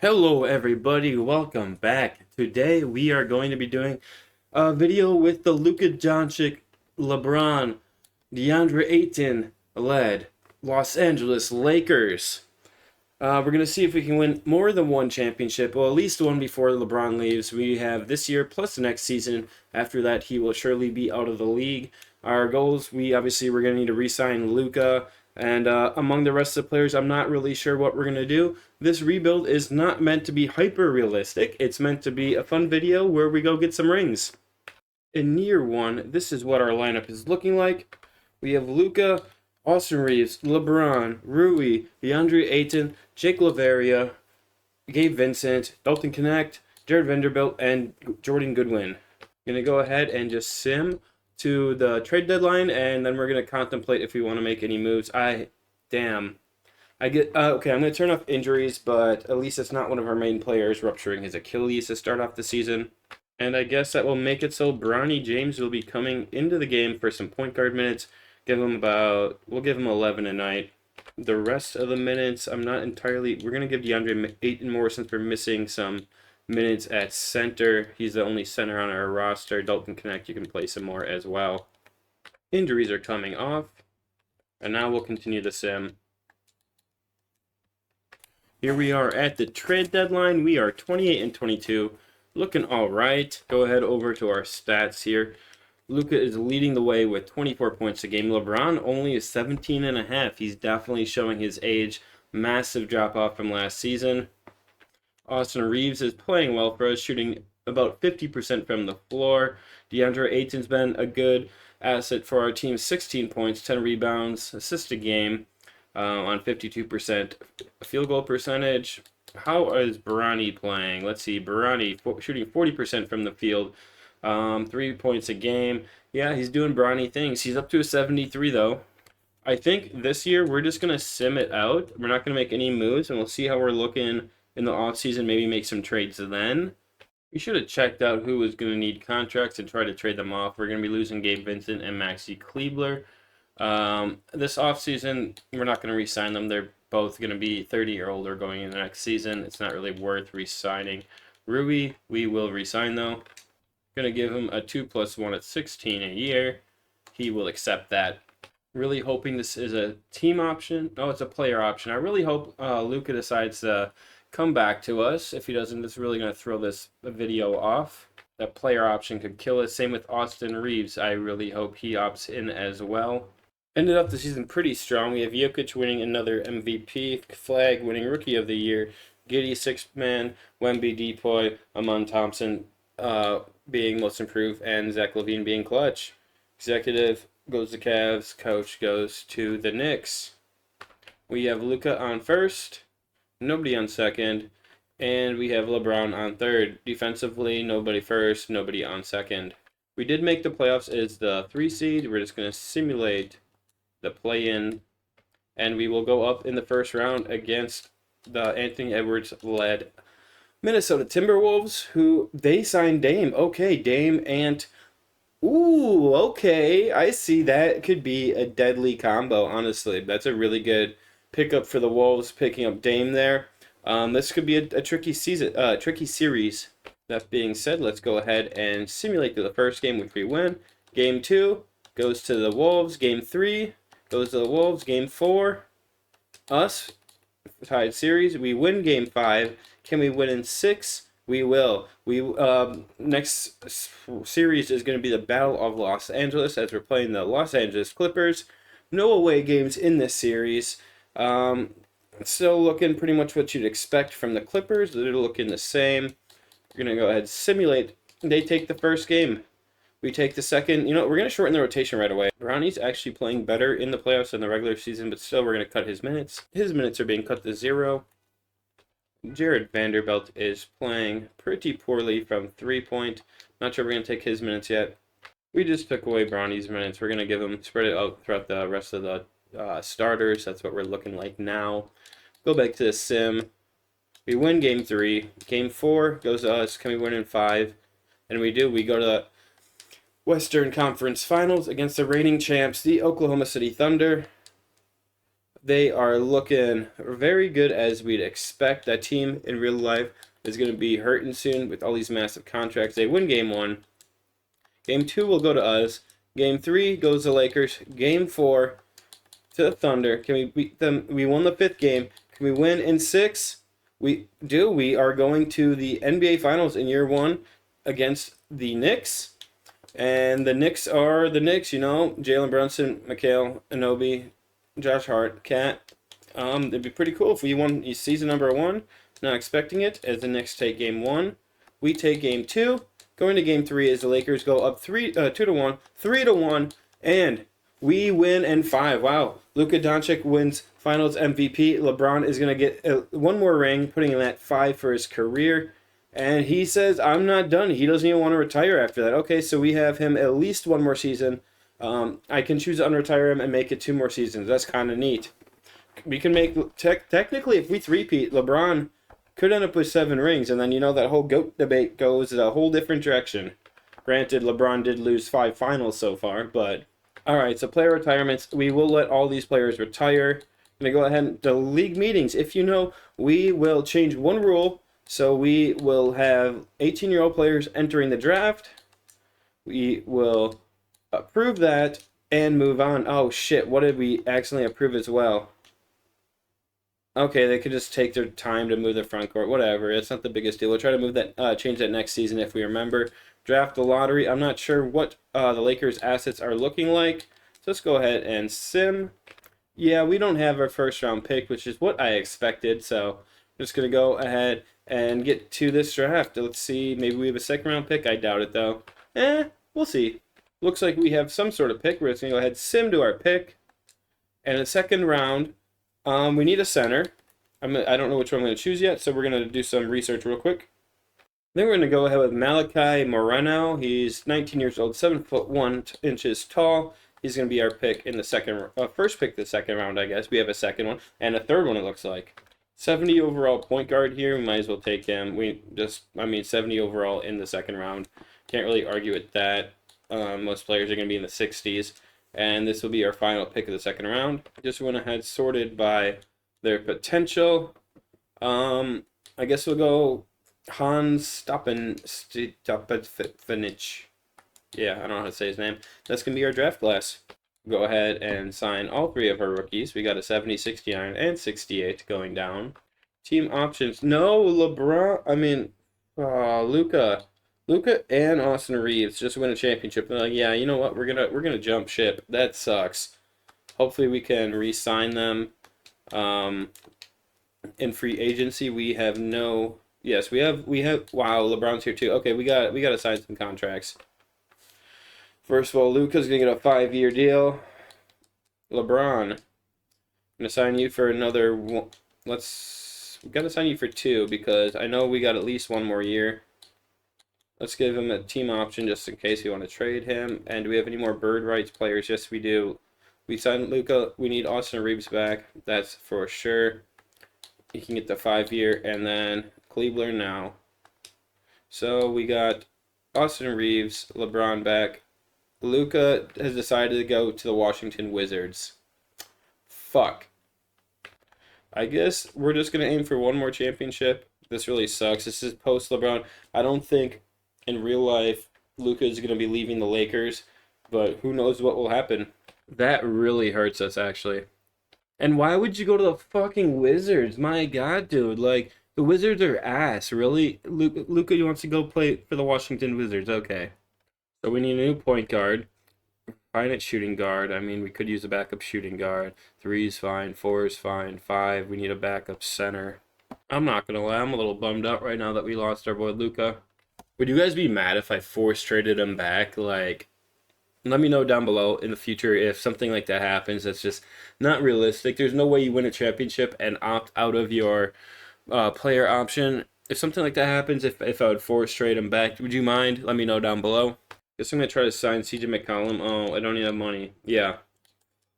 Hello everybody, welcome back. Today we are going to be doing a video with the Luka Doncic, LeBron, DeAndre Ayton led Los Angeles Lakers. We're going to see if we can win more than one championship, well at least one before LeBron leaves. We have this year plus the next season. After that he will surely be out of the league. Our goals, we're going to need to re-sign Luka. And among the rest of the players, I'm not really sure what we're going to do. This rebuild is not meant to be hyper-realistic. It's meant to be a fun video where we go get some rings. In year one, this is what our lineup is looking like. We have Luka, Austin Reeves, LeBron, Rui, DeAndre Ayton, Jake LaVaria, Gabe Vincent, Dalton Knecht, Jared Vanderbilt, and Jordan Goodwin. I'm going to go ahead and just sim to the trade deadline, and then we're going to contemplate if we want to make any moves. Okay, I'm going to turn off injuries, but at least it's not one of our main players rupturing his Achilles to start off the season. And I guess that will make it so Bronny James will be coming into the game for some point guard minutes. We'll give him 11 a night. The rest of the minutes, we're going to give DeAndre Ayton more since we're missing some minutes at center. He's the only center on our roster. Dalton Knecht, you can play some more as well. Injuries are coming off. And now we'll continue the sim. Here we are at the trade deadline. We are 28 and 22. Looking all right. Go ahead over to our stats here. Luka is leading the way with 24 points a game. LeBron only is 17 and a half. He's definitely showing his age. Massive drop off from last season. Austin Reeves is playing well for us, shooting about 50% from the floor. DeAndre Ayton's been a good asset for our team. 16 points, 10 rebounds, assist a game on 52% field goal percentage. How is Bronny playing? Let's see. Bronny shooting 40% from the field, 3 points a game. Yeah, he's doing Bronny things. He's up to a 73 though. I think this year we're just going to sim it out. We're not going to make any moves, and we'll see how we're looking in the offseason, maybe make some trades then. We should have checked out who was going to need contracts and try to trade them off. We're going to be losing Gabe Vincent and Maxi Kleber. This offseason, we're not going to re-sign them. They're both going to be 30 or older going into the next season. It's not really worth re-signing. Rui, we will re-sign though. Going to give him a 2+1 at 16 a year. He will accept that. Really hoping this is a team option. Oh, it's a player option. I really hope Luka decides to come back to us. If he doesn't, it's really going to throw this video off. That player option could kill us. Same with Austin Reeves. I really hope he opts in as well. Ended up the season pretty strong. We have Jokic winning another MVP, Flag winning Rookie of the Year, Giddey 6th man, Wemby Depoy, Amon Thompson being most improved, and Zach LaVine being clutch. Executive goes to Cavs, coach goes to the Knicks. We have Luka on first, nobody on second, and we have LeBron on third. Defensively, nobody first, nobody on second. We did make the playoffs as the 3 seed. We're just going to simulate the play-in, and we will go up in the first round against the Anthony Edwards-led Minnesota Timberwolves, who they signed Dame. Okay, Dame and... Ooh, okay, I see that could be a deadly combo, honestly. That's a really good pickup for the Wolves, picking up Dame there. This could be a tricky series. That being said, let's go ahead and simulate the first game, which we win. Game 2 goes to the Wolves. Game 3 goes to the Wolves. Game 4, us, tied series. We win Game 5. Can we win in 6? We will. Next series is going to be the Battle of Los Angeles, as we're playing the Los Angeles Clippers. No away games in this series. Still looking pretty much what you'd expect from the Clippers. They're looking the same. We're going to go ahead and simulate. They take the first game. We take the second. We're going to shorten the rotation right away. Bronny's actually playing better in the playoffs than the regular season, but still we're going to cut his minutes. His minutes are being cut to 0. Jared Vanderbilt is playing pretty poorly from 3-point. Not sure we're going to take his minutes yet. We just took away Bronny's minutes. We're going to spread it out throughout the rest of the starters. That's what we're looking like now. Go back to the sim. We win Game 3. Game 4 goes to us. Can we win in 5? And we do. We go to the Western Conference Finals against the reigning champs, the Oklahoma City Thunder. They are looking very good as we'd expect. That team in real life is going to be hurting soon with all these massive contracts. They win game 1. Game 2 will go to us. Game 3 goes to Lakers. Game 4 to the Thunder. Can we beat them? We won the 5th game. Can we win in 6? We do. We are going to the NBA Finals in year 1 against the Knicks. And the Knicks are the Knicks, you know. Jalen Brunson, Mikhail Anobi, Josh Hart, Cat. It'd be pretty cool if we won season number 1. Not expecting it, as the Knicks take game 1. We take game 2. Going to game 3 as the Lakers go up 2-1, 3-1, and we win in 5. Wow. Luka Doncic wins Finals MVP. LeBron is going to get one more ring, putting him at 5 for his career. And he says, I'm not done. He doesn't even want to retire after that. Okay, so we have him at least one more season. I can choose to unretire him and make it 2 more seasons. That's kind of neat. We can make, technically, if we three-peat, LeBron could end up with 7 rings. And then, you know, that whole GOAT debate goes a whole different direction. Granted, LeBron did lose 5 finals so far, but... All right, so player retirements. We will let all these players retire. I'm going to go ahead and the league meetings. If you know, we will change one rule. So we will have 18-year-old players entering the draft. We will approve that and move on. Oh, shit. What did we accidentally approve as well? Okay, they could just take their time to move the front court. Whatever. It's not the biggest deal. We'll try to move that, change that next season if we remember. Draft the lottery. I'm not sure what the Lakers' assets are looking like. So let's go ahead and sim. Yeah, we don't have our first-round pick, which is what I expected. So I'm just going to go ahead and get to this draft. Let's see. Maybe we have a second-round pick. I doubt it, though. We'll see. Looks like we have some sort of pick. We're just going to go ahead and sim to our pick. And in the second round, we need a center. I don't know which one I'm going to choose yet, so we're going to do some research real quick. Then we're going to go ahead with Malachi Moreno. He's 19 years old, 7 foot 1 inches tall. He's going to be our pick in the first pick the second round, I guess. We have a second one and a third one, it looks like. 70 overall point guard here. We might as well take him. 70 overall in the second round. Can't really argue with that. Most players are going to be in the 60s. And this will be our final pick of the second round. Just went ahead sorted by their potential. I guess we'll go Hans Stoppenfinic. Yeah, I don't know how to say his name. That's going to be our draft class. Go ahead and sign all 3 of our rookies. We got a 70, 69, and 68 going down. Team options. No, Luka. Luka and Austin Reeves just win a championship. They're like, yeah, you know what? We're gonna jump ship. That sucks. Hopefully we can re-sign them. In free agency, we have no. Yes, we have. Wow, LeBron's here too. Okay, we got to sign some contracts. First of all, Luka's gonna get a 5-year deal. LeBron, I'm gonna sign you for another one. We gotta sign you for 2 because I know we got at least 1 more year. Let's give him a team option just in case we want to trade him. And do we have any more bird rights players? Yes, we do. We signed Luka. We need Austin Reeves back. That's for sure. He can get the 5-year. And then Cleveland now. So we got Austin Reeves, LeBron back. Luka has decided to go to the Washington Wizards. Fuck. I guess we're just going to aim for 1 more championship. This really sucks. This is post LeBron. I don't think in real life Luka is going to be leaving the Lakers, but who knows what will happen. That really hurts us, actually. And why would you go to the fucking Wizards? My God, dude. Like, the Wizards are ass, really? Luka wants to go play for the Washington Wizards. Okay. So we need a new point guard. Fine at shooting guard. I mean, we could use a backup shooting guard. 3 is fine. 4 is fine. 5, we need a backup center. I'm not going to lie. I'm a little bummed out right now that we lost our boy Luka. Would you guys be mad if I force traded him back? Like, let me know down below in the future if something like that happens. That's just not realistic. There's no way you win a championship and opt out of your player option. If something like that happens, if I would force trade him back, would you mind? Let me know down below. Guess I'm going to try to sign CJ McCollum. Oh, I don't even have money. Yeah.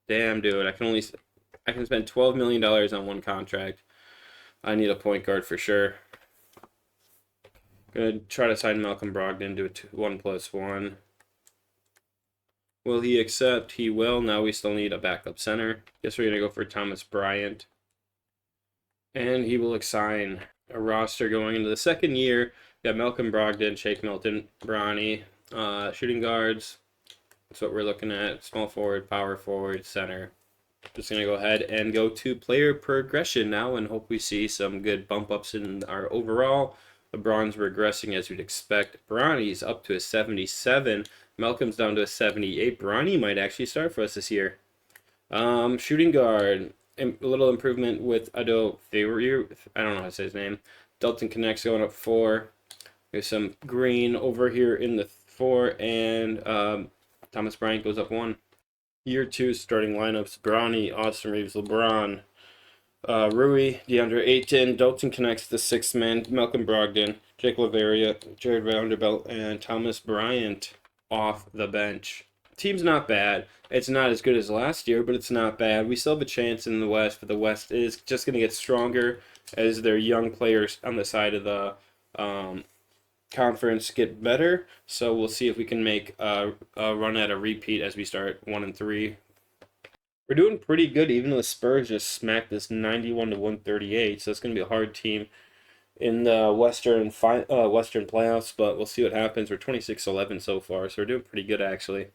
Damn, dude. I can spend $12 million on 1 contract. I need a point guard for sure. Gonna try to sign Malcolm Brogdon to a 1+1. Will he accept? He will. Now we still need a backup center. Guess we're going to go for Thomas Bryant. And he will assign a roster going into the second year. We got Malcolm Brogdon, Shake Milton, Bronny, shooting guards. That's what we're looking at. Small forward, power forward, center. Just going to go ahead and go to player progression now and hope we see some good bump ups in our overall. LeBron's regressing as you'd expect. Bronny's up to a 77. Malcolm's down to a 78. Bronny might actually start for us this year. Shooting guard, a little improvement with Ado Favorier. I don't know how to say his name. Dalton Connects going up 4. There's some green over here in the 4, and Thomas Bryant goes up 1. Year 2 starting lineups: Bronny, Austin Reeves, LeBron, Rui, DeAndre Ayton, Dalton Connects, the 6th man, Malcolm Brogdon, Jake Laveria, Jared Vanderbilt, and Thomas Bryant off the bench. Team's not bad. It's not as good as last year, but it's not bad. We still have a chance in the West, but the West is just going to get stronger as their young players on the side of the conference get better. So we'll see if we can make a run at a repeat as we start 1-3. We're doing pretty good, even though the Spurs just smacked us 91-138. So it's going to be a hard team in the Western playoffs, but we'll see what happens. We're 26-11 so far, so we're doing pretty good actually.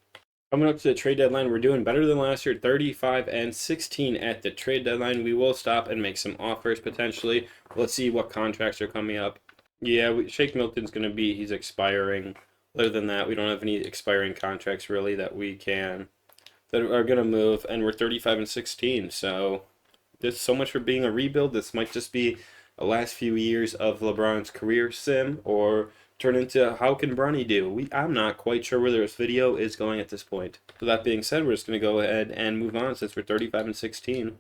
Coming up to the trade deadline, we're doing better than last year, 35-16 at the trade deadline. We will stop and make some offers potentially. Let's see what contracts are coming up. Yeah, Shake Milton's going to be, he's expiring. Other than that, we don't have any expiring contracts really that are going to move, and we're 35-16. So there's so much for being a rebuild. This might just be the last few years of LeBron's career sim, or turn into how can Bronny do? I'm not quite sure where this video is going at this point. So that being said, we're just going to go ahead and move on since we're 35-16.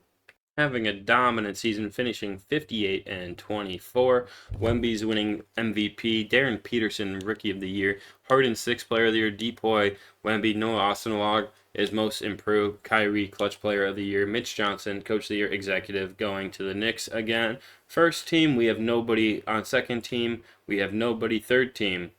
Having a dominant season, finishing 58-24. Wemby's winning MVP. Darren Peterson, Rookie of the Year. Harden, 6th Player of the Year. Depoy, Wemby, Noah Ostinalog is Most Improved. Kyrie, Clutch Player of the Year. Mitch Johnson, Coach of the Year, Executive, going to the Knicks again. First team, we have nobody. On second team, we have nobody. Third team,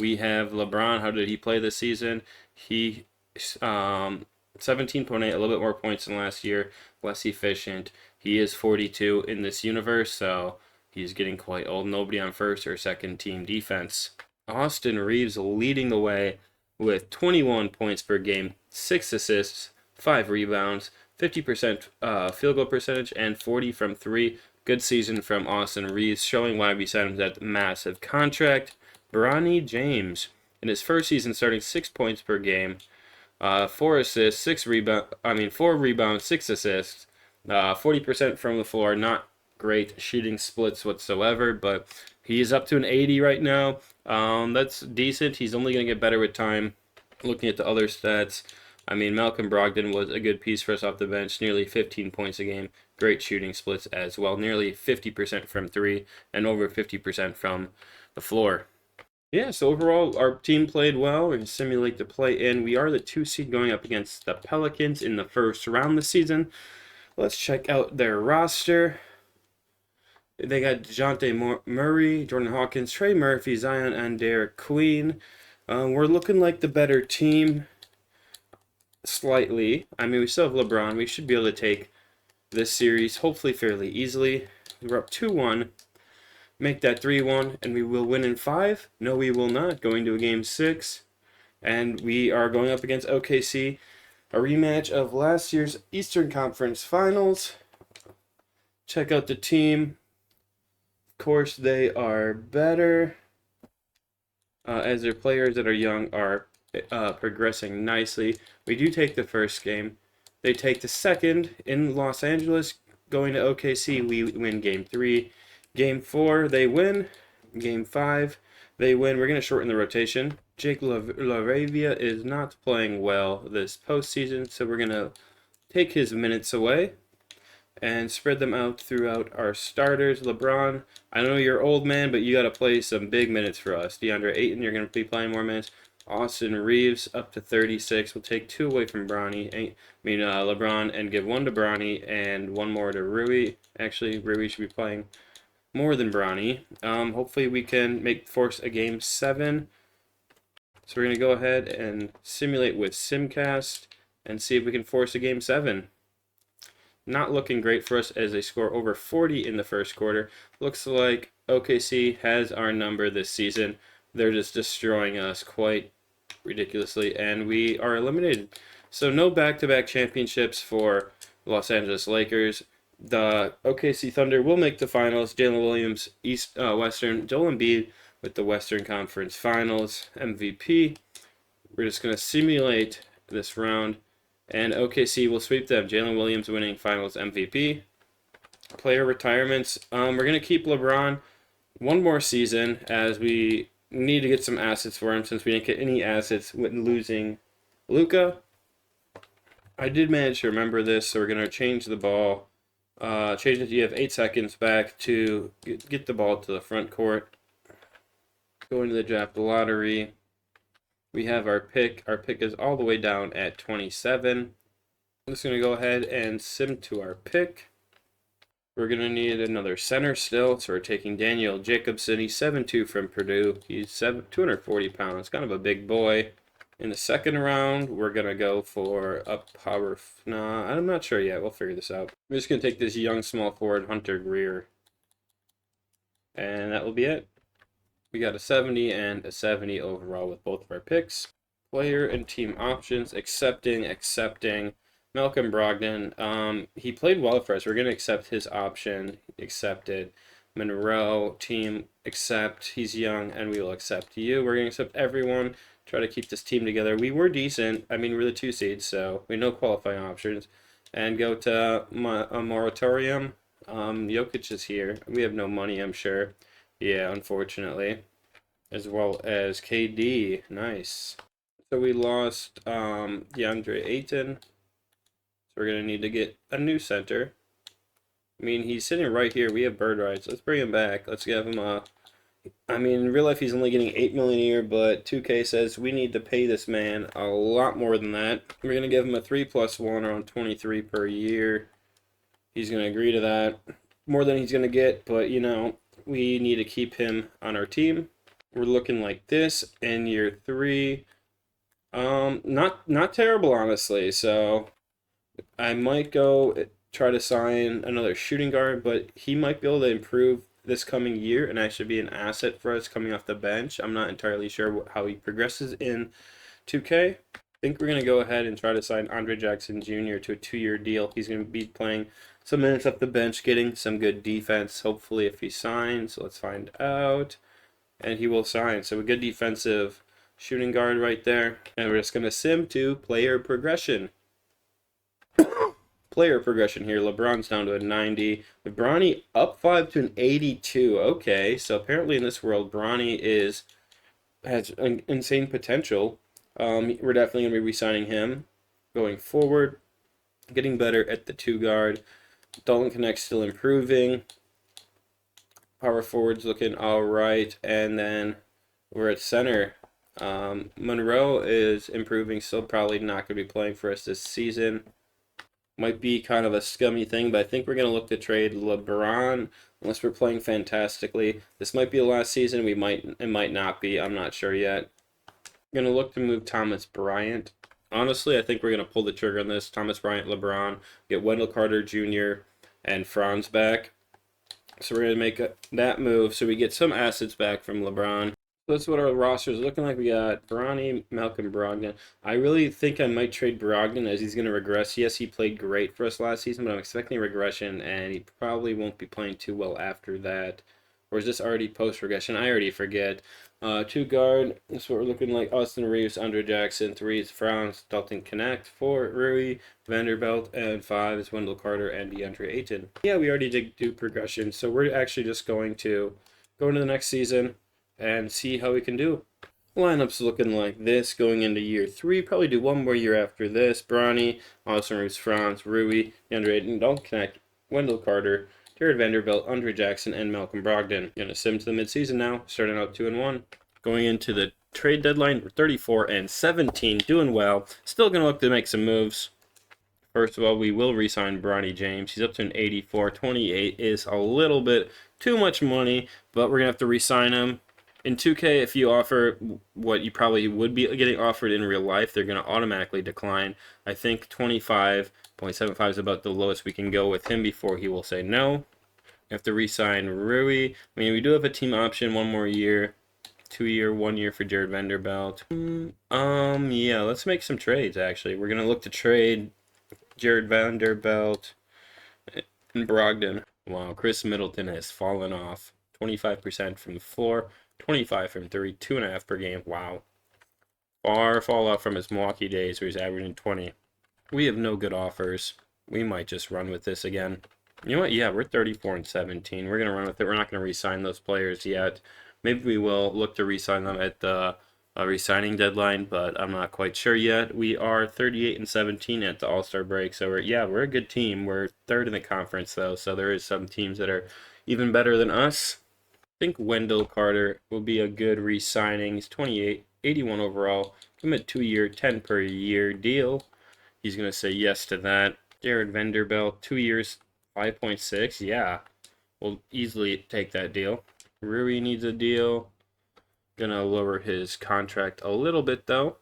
we have LeBron. How did he play this season? He 17.8, a little bit more points than last year, less efficient. He is 42 in this universe, so he's getting quite old. Nobody on first or second team defense. Austin Reeves leading the way with 21 points per game, 6 assists, 5 rebounds, 50% field goal percentage, and 40 from 3. Good season from Austin Reeves, showing why we signed him to that massive contract. Bronny James, in his first season, starting 6 points per game, 4 assists, 4 rebounds, 6 assists, 40% from the floor. Not great shooting splits whatsoever, but he is up to an 80 right now. That's decent. He's only going to get better with time. Looking at the other stats, Malcolm Brogdon was a good piece for us off the bench, nearly 15 points a game. Great shooting splits as well, nearly 50% from 3 and over 50% from the floor. Yeah, so overall, our team played well. We're going to simulate the play-in. We are the 2 seed going up against the Pelicans in the first round this season. Let's check out their roster. They got DeJounte Murray, Jordan Hawkins, Trey Murphy, Zion, and Derek Queen. We're looking like the better team slightly. We still have LeBron. We should be able to take this series hopefully fairly easily. We're up 2-1. Make that 3-1, and we will win in 5. No, we will not. Going to a game 6, and we are going up against OKC, a rematch of last year's Eastern Conference Finals. Check out the team. Of course, they are better, as their players that are young are progressing nicely. We do take the first game. They take the second in Los Angeles. Going to OKC, we win game 3. Game 4, they win. Game 5, they win. We're going to shorten the rotation. Jake LaRavia is not playing well this postseason, so we're going to take his minutes away and spread them out throughout our starters. LeBron, I know you're old, man, but you got to play some big minutes for us. DeAndre Ayton, you're going to be playing more minutes. Austin Reeves up to 36. We'll take 2 away from LeBron, and give 1 to Bronny and 1 more to Rui. Actually, Rui should be playing more than Bronny. Hopefully we can force a game 7. So we're going to go ahead and simulate with Simcast and see if we can force a Game 7. Not looking great for us as they score over 40 in the first quarter. Looks like OKC has our number this season. They're just destroying us quite ridiculously, and we are eliminated. So no back-to-back championships for Los Angeles Lakers. The OKC Thunder will make the finals. Jalen Williams, Western. Joel Embiid with the Western Conference Finals MVP. We're just going to simulate this round, and OKC will sweep them. Jalen Williams winning Finals MVP. Player retirements. We're going to keep LeBron one more season as we need to get some assets for him since we didn't get any assets when losing Luka. I did manage to remember this, so we're going to change the ball. Change it. You have 8 seconds back to get the ball to the front court. Going to the draft lottery. We have our pick. Our pick is all the way down at 27. I'm just going to go ahead and sim to our pick. We're going to need another center still, so we're taking Daniel Jacobson. He's 7'2" from Purdue. He's 240 pounds, kind of a big boy. In the second round, we're going to go for a power... Nah, I'm not sure yet. We'll figure this out. We're just going to take this young small forward, Hunter Greer. And that will be it. We got a 70 and a 70 overall with both of our picks. Player and team options, accepting. Malcolm Brogdon, he played well for us. We're going to accept his option. Accepted. Monroe, team, accept. He's young, and we will accept you. We're going to accept everyone. Try to keep this team together. We were decent. I mean, we're the 2 seeds, so we know qualifying options. And go to a moratorium. Jokic is here. We have no money, I'm sure. Yeah, unfortunately. As well as KD. Nice. So we lost DeAndre Ayton. So we're going to need to get a new center. I mean, he's sitting right here. We have bird rights. Let's bring him back. Let's give him a... I mean, in real life, he's only getting $8 million a year, but 2K says we need to pay this man a lot more than that. We're going to give him a 3+1 around 23 per year. He's going to agree to that. More than he's going to get, but, you know, we need to keep him on our team. We're looking like this in year 3. Not terrible, honestly, so... I might go try to sign another shooting guard, but he might be able to improve this coming year and actually be an asset for us coming off the bench. I'm not entirely sure how he progresses in 2K. I think we're going to go ahead and try to sign Andre Jackson Jr. to a 2-year deal. He's going to be playing some minutes off the bench, getting some good defense, hopefully, if he signs. Let's find out. And he will sign. So a good defensive shooting guard right there. And we're just going to sim to player progression. Player progression here. LeBron's down to a 90. With Bronny up 5 to an 82. Okay, so apparently in this world, Bronny has insane potential. We're definitely going to be re-signing him going forward. Getting better at the 2 guard. Dalton Connect still improving. Power forward's looking all right. And then we're at center. Monroe is improving. Still probably not going to be playing for us this season. Might be kind of a scummy thing, but I think we're going to look to trade LeBron unless we're playing fantastically. This might be the last season. It might not be. I'm not sure yet. I'm going to look to move Thomas Bryant. Honestly, I think we're going to pull the trigger on this. Thomas Bryant, LeBron, get Wendell Carter Jr. and Franz back. So we're going to make that move so we get some assets back from LeBron. So that's what our roster is looking like. We got Bronny, Malcolm Brogdon. I really think I might trade Brogdon as he's going to regress. Yes, he played great for us last season, but I'm expecting regression, and he probably won't be playing too well after that. Or is this already post-regression? I already forget. 2 guard, that's what we're looking like. Austin Reeves, Andre Jackson. 3 is Franz, Dalton Connect. 4, Rui, Vanderbilt. And 5 is Wendell Carter and DeAndre Ayton. Yeah, we already did do progression, so we're actually just going to go into the next season and see how we can do. Lineup's looking like this going into year 3. Probably do one more year after this. Bronny, Austin Reeves, Franz, Rui, DeAndre Ayton, Dalton Connect, Wendell Carter, Jared Vanderbilt, Andre Jackson, and Malcolm Brogdon. Gonna sim to the midseason now, starting out 2-1. Going into the trade deadline, 34-17, doing well. Still gonna look to make some moves. First of all, we will re-sign Bronny James. He's up to an 84. 28 is a little bit too much money, but we're gonna have to re-sign him. In 2K, if you offer what you probably would be getting offered in real life, they're going to automatically decline. I think 25.75 is about the lowest we can go with him before he will say no. We have to re-sign Rui. I mean, we do have a team option, 1 more year, 2 year, 1 year for Jared Vanderbilt. Yeah, let's make some trades, actually. We're going to look to trade Jared Vanderbilt and Brogdon. Wow, Chris Middleton has fallen off. 25% from the floor, 25 from three, 2.5 per game. Wow. Far fall off from his Milwaukee days where he's averaging 20. We have no good offers. We might just run with this again. You know what? Yeah, we're 34 and 17. We're going to run with it. We're not going to re-sign those players yet. Maybe we will look to re-sign them at the re-signing deadline, but I'm not quite sure yet. We are 38 and 17 at the All-Star break, so we're a good team. We're third in the conference, though, so there is some teams that are even better than us. I think Wendell Carter will be a good re-signing. He's 28, 81 overall. Give him a 2-year, 10 per year deal. He's going to say yes to that. Jared Vanderbilt, 2 years, 5.6. Yeah, we'll easily take that deal. Rui needs a deal. Gonna lower his contract a little bit though.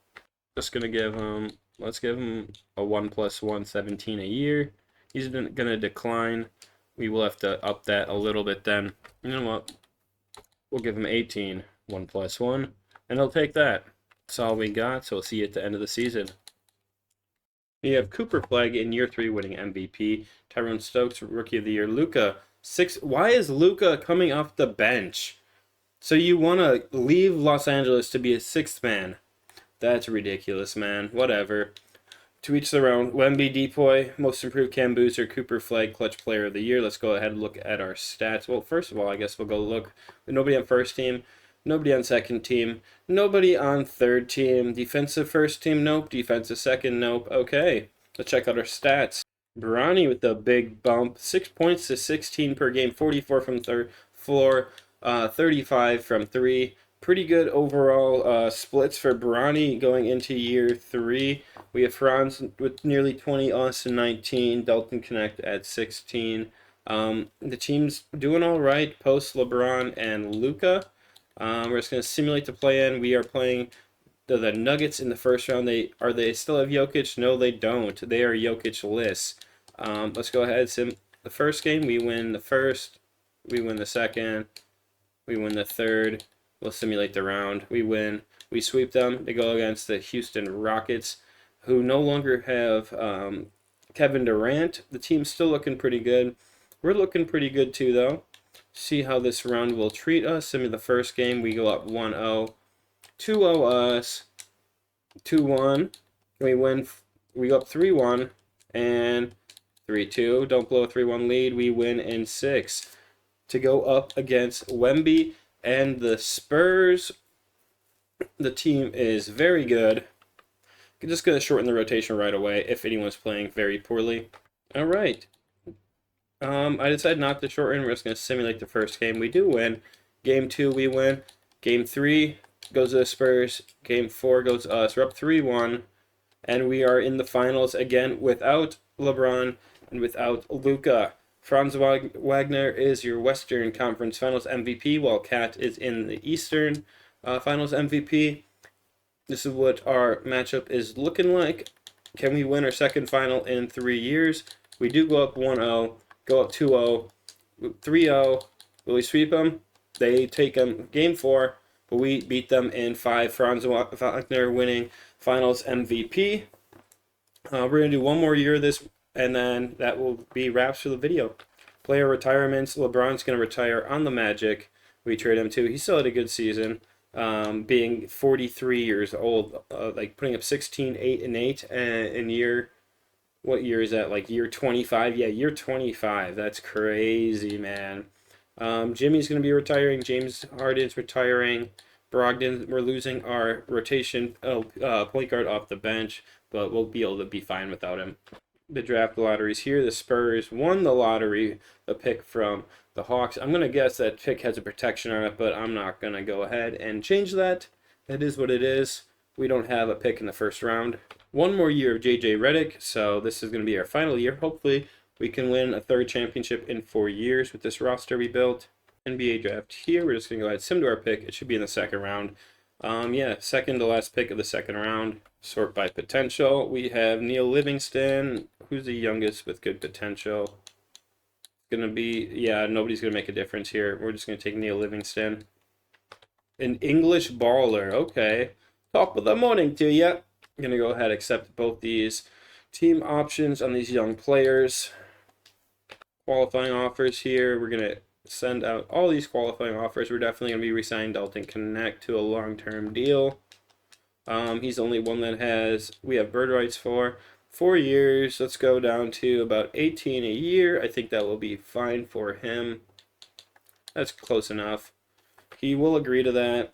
Just gonna give him, let's give him a 1+1, 17 a year. He's gonna decline. We will have to up that a little bit then. You know what? We'll give him 18, 1+1, and he'll take that. That's all we got, so we'll see you at the end of the season. You have Cooper Flag in year 3 winning MVP. Tyrone Stokes, Rookie of the Year. Luka, 6. Why is Luka coming off the bench? So you want to leave Los Angeles to be a 6th man? That's ridiculous, man. Whatever. To each their own. Wemby, Depoy, Most Improved Cam Boozer, Cooper Flag, Clutch Player of the Year. Let's go ahead and look at our stats. Well, first of all, I guess we'll go look. Nobody on first team. Nobody on second team. Nobody on third team. Defensive first team, nope. Defensive second, nope. Okay, let's check out our stats. Bronny with the big bump. 6 points to 16 per game. 44 from third floor. 35 from 3. Pretty good overall splits for Bronny going into year 3. We have Franz with nearly 20, Austin 19, Dalton Connect at 16. The team's doing all right post LeBron and Luka. We're just going to simulate the play-in. We are playing the Nuggets in the first round. They still have Jokic? No, they don't. They are Jokic-less. Let's go ahead. The first game, we win the first. We win the second. We win the third. We'll simulate the round. We win. We sweep them. They go against the Houston Rockets, who no longer have Kevin Durant. The team's still looking pretty good. We're looking pretty good too, though. See how this round will treat us. In the first game, we go up 1-0. 2-0 us. 2-1. We win. We go up 3-1 and 3-2. Don't blow a 3-1 lead. We win in 6 to go up against Wemby and the Spurs. The team is very good. I'm just going to shorten the rotation right away if anyone's playing very poorly. All right. I decided not to shorten. We're just going to simulate the first game. We do win. Game 2, we win. Game 3 goes to the Spurs. Game 4 goes to us. We're up 3-1. And we are in the finals again without LeBron and without Luka. Franz Wagner is your Western Conference Finals MVP, while Kat is in the Eastern Finals MVP. This is what our matchup is looking like. Can we win our second final in 3 years? We do go up 1-0, go up 2-0, 3-0. Will we sweep them? They take them game 4, but we beat them in 5. Franz Wagner winning Finals MVP. We're going to do 1 more year of this, and then that will be wraps for the video. Player retirements. LeBron's going to retire on the Magic. We trade him too. He still had a good season, being 43 years old, like putting up 16, 8, and 8 in year. What year is that? Like year 25? Yeah, year 25. That's crazy, man. Jimmy's going to be retiring. James Harden's retiring. Brogdon, we're losing our rotation point guard off the bench, but we'll be able to be fine without him. The draft lotteries here. The Spurs won the lottery, the pick from the Hawks. I'm going to guess that pick has a protection on it, but I'm not going to go ahead and change that. It is what it is. We don't have a pick in the first round. 1 more year of JJ Redick, so this is going to be our final year. Hopefully, we can win a 3rd championship in 4 years with this roster we built. NBA draft here. We're just going to go ahead and sim to our pick. It should be in the second round. Yeah, second to last pick of the second round. Sort by potential. We have Neil Livingston. Who's the youngest with good potential? Going to be, yeah, nobody's going to make a difference here. We're just going to take Neil Livingston. An English baller. Okay. Top of the morning to you. I'm going to go ahead and accept both these team options on these young players. Qualifying offers here. We're going to send out all these qualifying offers. We're definitely going to be re-signing Dalton Connect to a long-term deal. He's the only one that we have bird rights for. 4 years. Let's go down to about 18 a year. I think that will be fine for him. That's close enough. He will agree to that.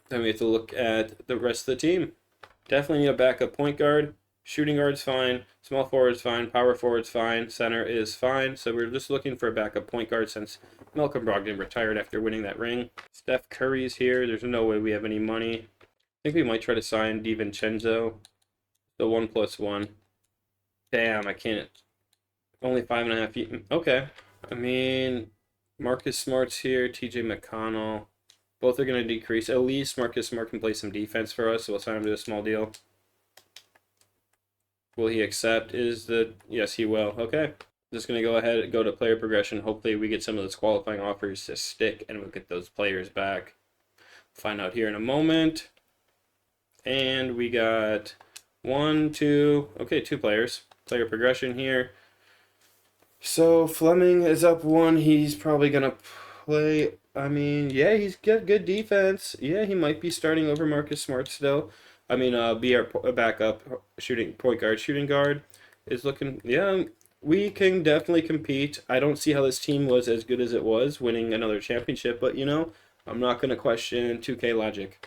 Then we have to look at the rest of the team. Definitely need a backup point guard. Shooting guard's fine. Small forward's fine. Power forward's fine. Center is fine. So we're just looking for a backup point guard since Malcolm Brogdon retired after winning that ring. Steph Curry's here. There's no way we have any money. I think we might try to sign DiVincenzo. The 1+1. Damn, I can't. Only 5.5 feet. Okay. I mean, Marcus Smart's here. TJ McConnell. Both are going to decrease. At least Marcus Smart can play some defense for us, so we'll sign him to a small deal. Will he accept? Yes, he will. Okay. Just going to go ahead and go to player progression. Hopefully we get some of those qualifying offers to stick, and we'll get those players back. Find out here in a moment. And we got 1, 2, okay, 2 players. Player progression here. So Fleming is up 1. He's probably going to play. I mean, yeah, he's got good defense. Yeah, he might be starting over Marcus Smart still. I mean, be our backup point guard. Shooting guard is looking, yeah, we can definitely compete. I don't see how this team was as good as it was, winning another championship, but, you know, I'm not going to question 2K logic.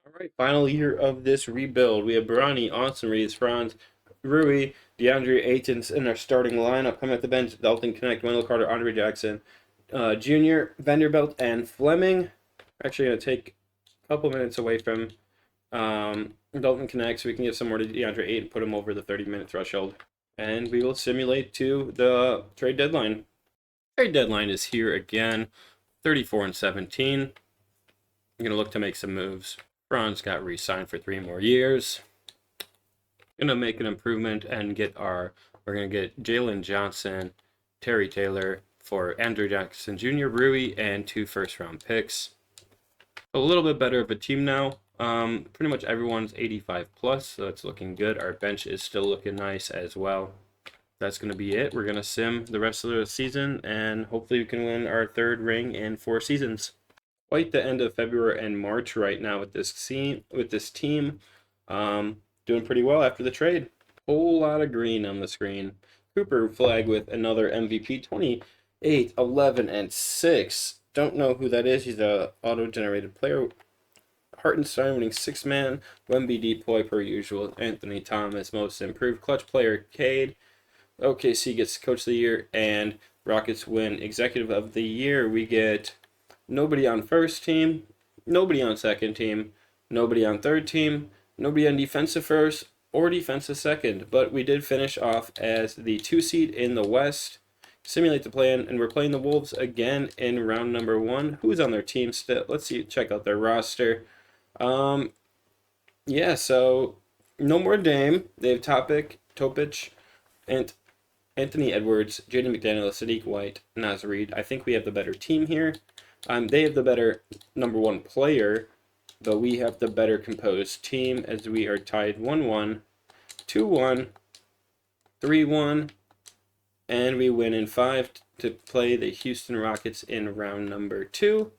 All right, final year of this rebuild. We have Bronny, Austin Reeves, Franz, Rui, DeAndre Ayton's in our starting lineup. Coming at the bench, Dalton Connect, Wendell Carter, Andre Jackson, Junior, Vanderbilt, and Fleming. We're actually going to take a couple minutes away from Dalton Connect so we can give some more to DeAndre Ayton and put him over the 30-minute threshold. And we will simulate to the trade deadline. Trade deadline is here again, 34-17. I'm going to look to make some moves. Franz got re-signed for 3 more years. Going to make an improvement and we're going to get Jalen Johnson, Terry Taylor for Andrew Jackson Jr., Rui, and 2 first-round picks. A little bit better of a team now. Pretty much everyone's 85 plus, so it's looking good. Our bench is still looking nice as well. That's going to be it. We're going to sim the rest of the season, and hopefully we can win our 3rd ring in 4 seasons. Quite the end of February and March right now with this team. Doing pretty well after the trade. Whole lot of green on the screen. Cooper flag with another MVP, 28, 11, and 6. Don't know who that is. He's a auto-generated player. Hartenstein winning 6-man. Wemby deploy per usual. Anthony Thomas most improved. Clutch player Cade. OKC gets coach of the year, and Rockets win executive of the year. We get nobody on first team, nobody on second team, nobody on third team, nobody on defensive first or defensive second. But we did finish off as the 2 seed in the West. Simulate the plan, and we're playing the Wolves again in round number 1. Who's on their team still? Let's see. Check out their roster. Yeah, so no more Dame. They have Topic, and Anthony Edwards, Jaden McDaniel, Sadiq White, Naz Reid. I think we have the better team here. They have the better number 1 player, but we have the better composed team as we are tied 1-1, 2-1, 3-1, and we win in 5 to play the Houston Rockets in round number 2.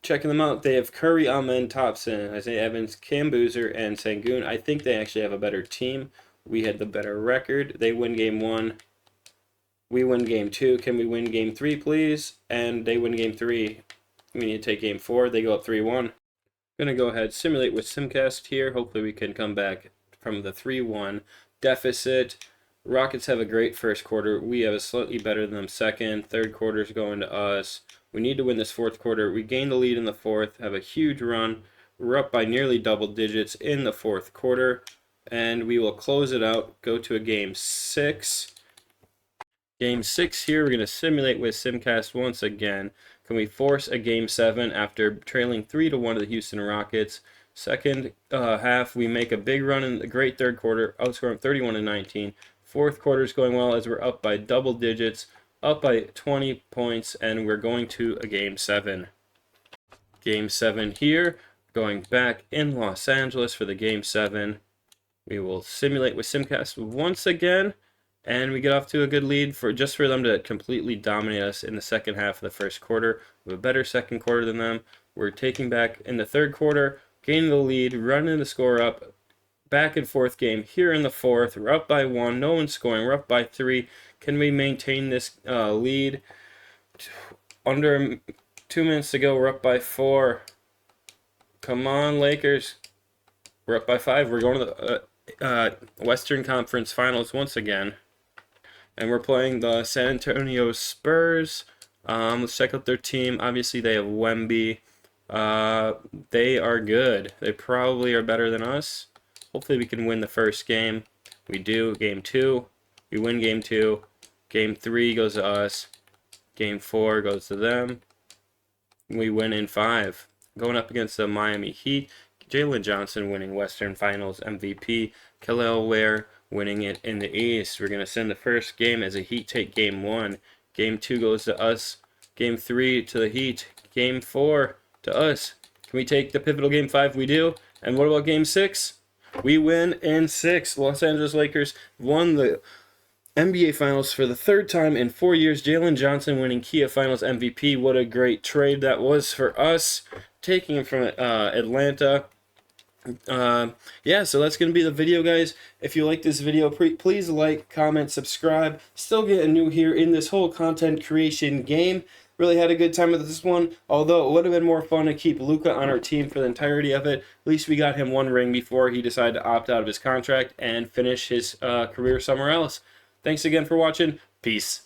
Checking them out, they have Curry, Ahmed, Thompson, Isaiah Evans, Cam Boozer, and Sengun. I think they actually have a better team. We had the better record. They win game 1. We win game 2. Can we win game 3, please? And they win game 3. We need to take game 4. They go up 3-1. Gonna go ahead, simulate with Simcast here. Hopefully we can come back from the 3-1 deficit. Rockets have a great first quarter. We have a slightly better than them second. Third quarter's going to us. We need to win this 4th quarter. We gain the lead in the 4th, have a huge run. We're up by nearly double digits in the 4th quarter, and we will close it out, go to a game 6. Game 6 here, we're going to simulate with Simcast once again. Can we force a Game 7 after trailing 3-1 to the Houston Rockets? Second half, we make a big run in the great third quarter, outscoring 31-19. Fourth quarter is going well as we're up by double digits, up by 20 points, and we're going to a Game 7. Game 7 here, going back in Los Angeles for the Game 7. We will simulate with Simcast once again. And we get off to a good lead for them to completely dominate us in the second half of the first quarter. We have a better second quarter than them. We're taking back in the third quarter, gaining the lead, running the score up. Back and forth game here in the fourth. We're up by 1. No one's scoring. We're up by 3. Can we maintain this lead? Under 2 minutes to go. We're up by 4. Come on, Lakers. We're up by 5. We're going to the Western Conference Finals once again. And we're playing the San Antonio Spurs. Let's check out their team. Obviously, they have Wemby. They are good. They probably are better than us. Hopefully, we can win the first game. We do. Game 2. We win Game 2. Game 3 goes to us. Game 4 goes to them. We win in 5. Going up against the Miami Heat. Jalen Johnson winning Western Finals MVP. Kel'el Ware winning it in the East. We're going to send the first game as a Heat take Game 1. Game 2 goes to us. Game 3 to the Heat. Game 4 to us. Can we take the pivotal Game 5? We do. And what about Game 6? We win in 6. Los Angeles Lakers won the NBA Finals for the third time in 4 years. Jalen Johnson winning Kia Finals MVP. What a great trade that was for us. Taking him from Atlanta. Yeah, so that's going to be the video, guys. If you like this video, please like, comment, subscribe. Still getting new here in this whole content creation game. Really had a good time with this one, although it would have been more fun to keep Luka on our team for the entirety of it. At least we got him 1 ring before he decided to opt out of his contract and finish his career somewhere else. Thanks again for watching. Peace.